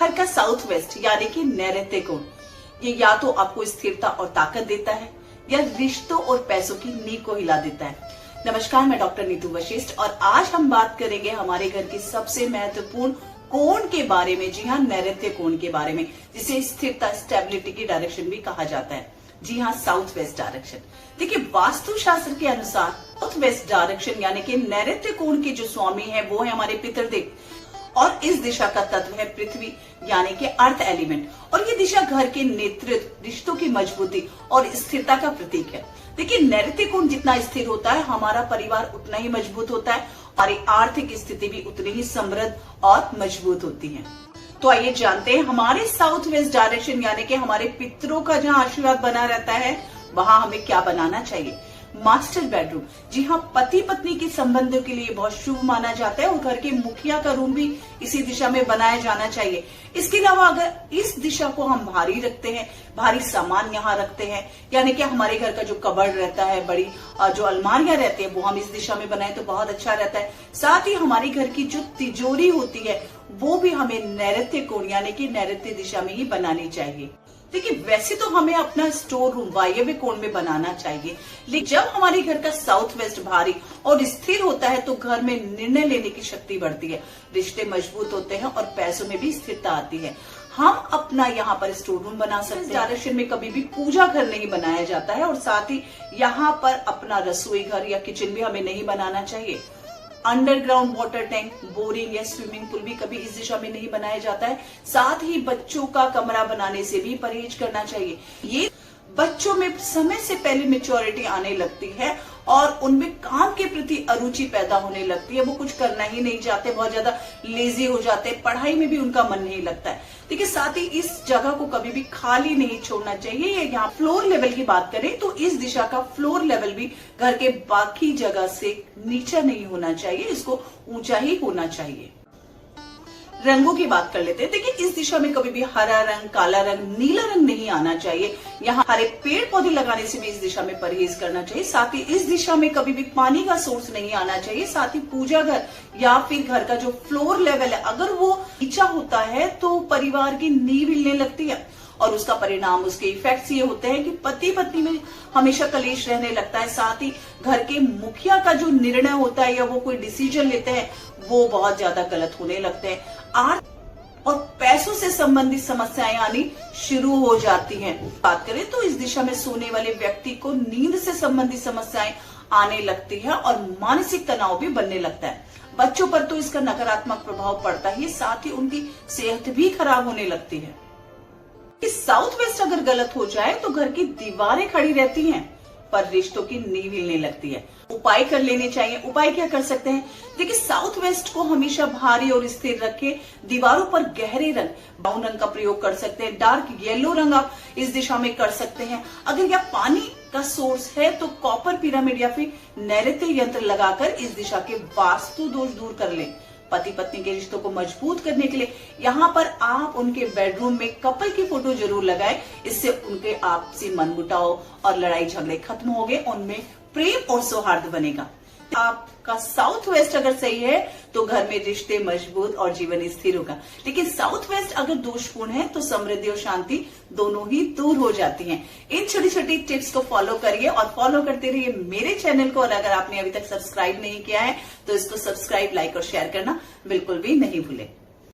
घर का south west यानी कि नैऋत्य कोण, ये या तो आपको स्थिरता और ताकत देता है या रिश्तों और पैसों की नींव को हिला देता है। नमस्कार, मैं डॉक्टर नीतू वशिष्ठ और आज हम बात करेंगे हमारे घर की सबसे महत्वपूर्ण कोण के बारे में। जी हाँ, नैऋत्य कोण के बारे में, जिसे स्थिरता स्टेबिलिटी की डायरेक्शन भी कहा जाता है। जी हाँ, साउथ वेस्ट डायरेक्शन। देखिए, वास्तु शास्त्र के अनुसार साउथ वेस्ट डायरेक्शन यानी कि नैऋत्य कोण के जो स्वामी है वो है हमारे पितृदेव, और इस दिशा का तत्व है पृथ्वी यानी कि अर्थ एलिमेंट। और ये दिशा घर के नेतृत्व, रिश्तों की मजबूती और स्थिरता का प्रतीक है। देखिए, नैऋत्य कोण जितना स्थिर होता है, हमारा परिवार उतना ही मजबूत होता है, हमारी आर्थिक स्थिति भी उतनी ही समृद्ध और मजबूत होती है। तो आइए जानते हैं हमारे साउथ वेस्ट डायरेक्शन यानी कि हमारे पितरों का जहाँ आशीर्वाद बना रहता है वहां हमें क्या बनाना चाहिए। मास्टर बेडरूम, जी हाँ, पति पत्नी के संबंधों के लिए बहुत शुभ माना जाता है और घर के मुखिया का रूम भी इसी दिशा में बनाया जाना चाहिए। इसके अलावा अगर इस दिशा को हम भारी रखते हैं, भारी सामान यहाँ रखते हैं, यानी कि हमारे घर का जो कबर्ड रहता है, बड़ी जो अलमारियां रहती है, वो हम इस दिशा में बनाए तो बहुत अच्छा रहता है। साथ ही हमारी घर की जो तिजोरी होती है वो भी हमें नैऋत्य कोण यानी कि नैऋत्य दिशा में ही बनानी चाहिए। देखिए, वैसे तो हमें अपना स्टोर रूम वायव्य कोण में बनाना चाहिए, लेकिन जब हमारे घर का साउथ वेस्ट भारी और स्थिर होता है तो घर में निर्णय लेने की शक्ति बढ़ती है, रिश्ते मजबूत होते हैं और पैसों में भी स्थिरता आती है। हम अपना यहाँ पर स्टोर रूम बना सकते हैं। डायरेक्शन में कभी भी पूजा घर नहीं बनाया जाता है और साथ ही यहाँ पर अपना रसोई घर या किचन भी हमें नहीं बनाना चाहिए। अंडरग्राउंड वाटर टैंक, बोरिंग या स्विमिंग पूल भी कभी इस दिशा में नहीं बनाया जाता है। साथ ही बच्चों का कमरा बनाने से भी परहेज करना चाहिए। ये बच्चों में समय से पहले मैच्योरिटी आने लगती है और उनमें काम के प्रति अरुचि पैदा होने लगती है। वो कुछ करना ही नहीं चाहते, बहुत ज्यादा लेजी हो जाते हैं, पढ़ाई में भी उनका मन नहीं लगता है। देखिए, साथ ही इस जगह को कभी भी खाली नहीं छोड़ना चाहिए। यहाँ फ्लोर लेवल की बात करें तो इस दिशा का फ्लोर लेवल भी घर के बाकी जगह से नीचा नहीं होना चाहिए, इसको ऊंचा ही होना चाहिए। रंगों की बात कर लेते हैं। देखिए, इस दिशा में कभी भी हरा रंग, काला रंग, नीला रंग नहीं आना चाहिए। यहाँ हरे पेड़ पौधे लगाने से भी इस दिशा में परहेज करना चाहिए। साथ ही इस दिशा में कभी भी पानी का सोर्स नहीं आना चाहिए। साथ ही पूजा घर या फिर घर का जो फ्लोर लेवल है, अगर वो नीचा होता है तो परिवार की नींव हिलने लगती है और उसका परिणाम, उसके इफेक्ट्स ये होते हैं कि पति पत्नी में हमेशा कलेश रहने लगता है। साथ ही घर के मुखिया का जो निर्णय होता है या वो कोई डिसीजन लेते हैं वो बहुत ज्यादा गलत होने लगते हैं। आर्थ और पैसों से संबंधित समस्याएं आनी शुरू हो जाती हैं। बात करें तो इस दिशा में सोने वाले व्यक्ति को नींद से संबंधित समस्याएं आने लगती है और मानसिक तनाव भी बनने लगता है। बच्चों पर तो इसका नकारात्मक प्रभाव पड़ता ही, साथ ही उनकी सेहत भी खराब होने लगती है। साउथ वेस्ट अगर गलत हो जाए तो घर की दीवारें खड़ी रहती हैं पर रिश्तों की नींव हिलने लगती है। उपाय कर लेने चाहिए। उपाय क्या कर सकते हैं? देखिए, साउथ वेस्ट को हमेशा भारी और स्थिर रखें। दीवारों पर गहरे रंग, ब्राउन रंग का प्रयोग कर सकते हैं। डार्क येलो रंग आप इस दिशा में कर सकते हैं। अगर यह पानी का सोर्स है तो कॉपर पिरामिड या फिर नैऋत्य यंत्र लगाकर इस दिशा के वास्तु दोष दूर कर लें। पति पत्नी के रिश्तों को मजबूत करने के लिए यहाँ पर आप उनके बेडरूम में कपल की फोटो जरूर लगाएं। इससे उनके आपसी मनमुटाव और लड़ाई झगड़े खत्म होंगे, उनमें प्रेम और सौहार्द बनेगा। आपका साउथ वेस्ट अगर सही है तो घर में रिश्ते मजबूत और जीवन स्थिर होगा। लेकिन साउथ वेस्ट अगर दोषपूर्ण है तो समृद्धि और शांति दोनों ही दूर हो जाती हैं। इन छोटी छोटी टिप्स को फॉलो करिए और फॉलो करते रहिए मेरे चैनल को। और अगर आपने अभी तक सब्सक्राइब नहीं किया है तो इसको सब्सक्राइब, लाइक और शेयर करना बिल्कुल भी नहीं भूलें।